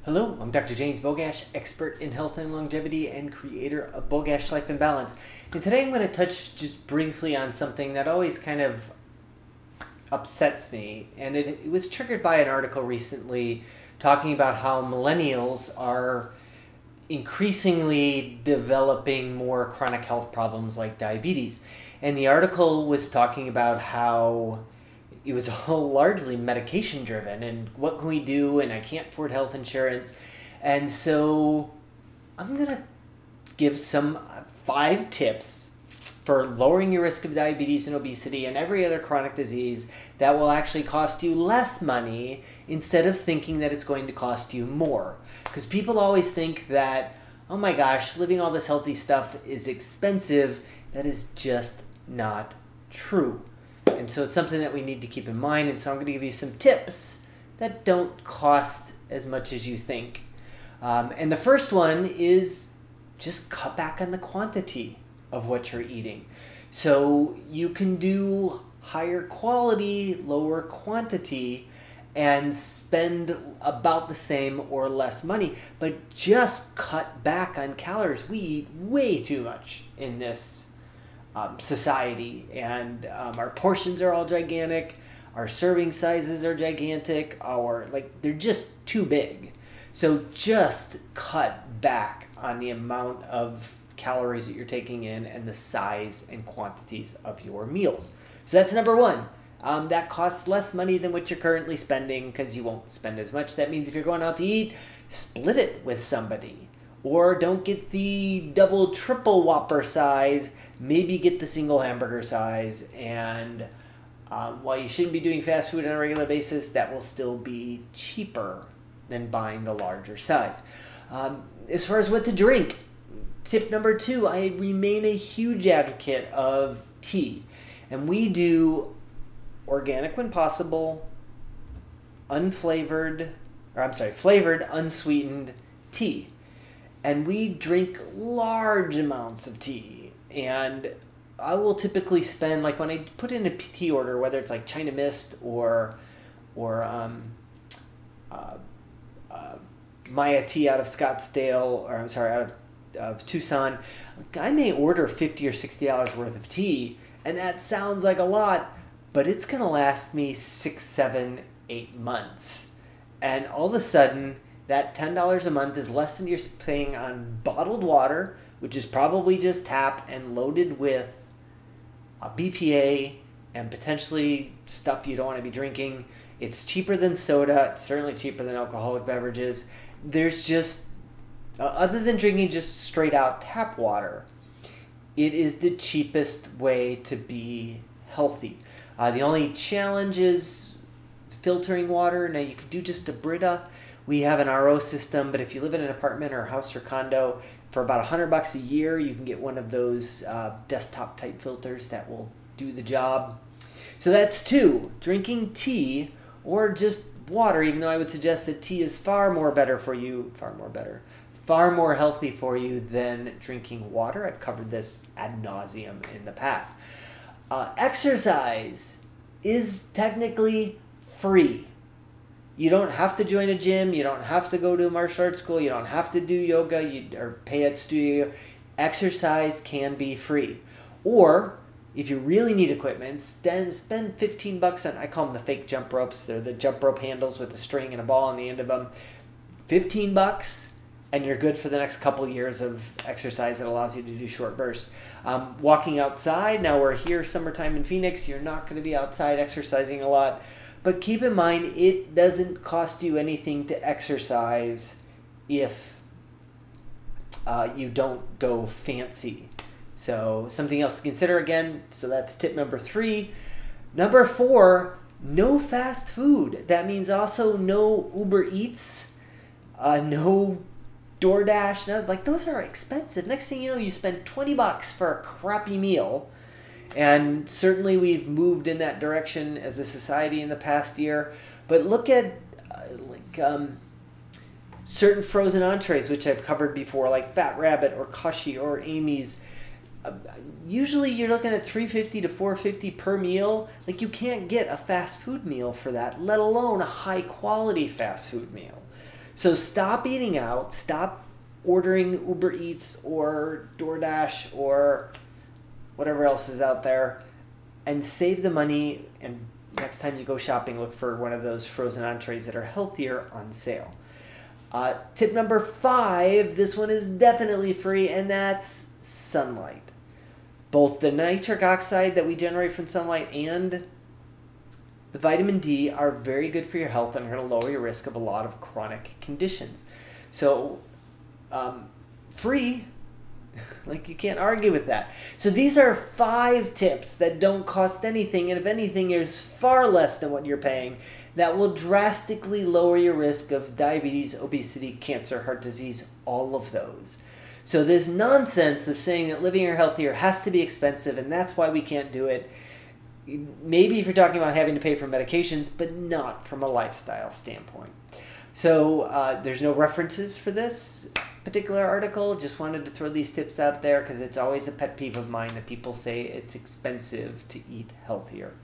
Hello, I'm Dr. James Bogash, expert in health and longevity and creator of Bogash Life and Balance. And today I'm going to touch just briefly on something that always kind of upsets me. And it was triggered by an article recently talking about how millennials are increasingly developing more chronic health problems like diabetes. And the article was talking about how it was all largely medication driven and what can we do, and I can't afford health insurance. And so I'm going to give some 5 tips for lowering your risk of diabetes and obesity and every other chronic disease that will actually cost you less money instead of thinking that it's going to cost you more. Because people always think that, oh my gosh, living all this healthy stuff is expensive. That is just not true. And so it's something that we need to keep in mind. And so I'm going to give you some tips that don't cost as much as you think. And the first one is just cut back on the quantity of what you're eating. So you can do higher quality, lower quantity, and spend about the same or less money, but just cut back on calories. We eat way too much in this society, and our portions are all gigantic, our serving sizes are gigantic, they're just too big. So just cut back on the amount of calories that you're taking in and the size and quantities of your meals. So that's number one. That costs less money than what you're currently spending because you won't spend as much. That means if you're going out to eat, split it with somebody. Or don't get the double, triple Whopper size. Maybe get the single hamburger size. And while you shouldn't be doing fast food on a regular basis, that will still be cheaper than buying the larger size. As far as what to drink, tip number 2, I remain a huge advocate of tea. And we do organic when possible, flavored, unsweetened tea. And we drink large amounts of tea. And I will typically spend, like when I put in a tea order, whether it's like China Mist or Maya tea out of Scottsdale, out of Tucson, I may order $50 or $60 worth of tea. And that sounds like a lot, but it's going to last me 6, 7, 8 months. And all of a sudden, that $10 a month is less than you're paying on bottled water, which is probably just tap and loaded with BPA and potentially stuff you don't want to be drinking. It's cheaper than soda. It's certainly cheaper than alcoholic beverages. There's just, other than drinking just straight out tap water, it is the cheapest way to be healthy. The only challenge is filtering water. Now you could do just a Brita. We have an RO system, but if you live in an apartment or house or condo, for about $100 a year, you can get one of those desktop type filters that will do the job. So that's 2, drinking tea or just water, even though I would suggest that tea is far more healthy for you than drinking water. I've covered this ad nauseum in the past. Exercise is technically free. You don't have to join a gym. You don't have to go to a martial arts school. You don't have to do yoga or pay at studio. Exercise can be free. Or if you really need equipment, then spend $15 on, I call them the fake jump ropes. They're the jump rope handles with a string and a ball on the end of them. $15 and you're good for the next couple years of exercise that allows you to do short bursts. Walking outside, now we're here summertime in Phoenix. You're not going to be outside exercising a lot. But keep in mind, it doesn't cost you anything to exercise if you don't go fancy. So something else to consider again. So that's tip number 3. Number 4, no fast food. That means also no Uber Eats, no DoorDash. Those are expensive. Next thing you know, you spend $20 for a crappy meal. And certainly we've moved in that direction as a society in the past year. But look at certain frozen entrees, which I've covered before, like Fat Rabbit or Kashi or Amy's. Usually you're looking at $350 to $450 per meal. You can't get a fast food meal for that, let alone a high quality fast food meal. So stop eating out, stop ordering Uber Eats or DoorDash or whatever else is out there, and save the money. And next time you go shopping, look for one of those frozen entrees that are healthier on sale. Tip number 5, this one is definitely free, and that's sunlight. Both the nitric oxide that we generate from sunlight and the vitamin D are very good for your health and are going to lower your risk of a lot of chronic conditions. So, free, like you can't argue with that. So these are 5 tips that don't cost anything, and if anything is far less than what you're paying, that will drastically lower your risk of diabetes, obesity, cancer, heart disease, all of those. So this nonsense of saying that living healthier has to be expensive and that's why we can't do it, maybe if you're talking about having to pay for medications, but not from a lifestyle standpoint. So there's no references for this particular article. Just wanted to throw these tips out there because it's always a pet peeve of mine that people say it's expensive to eat healthier.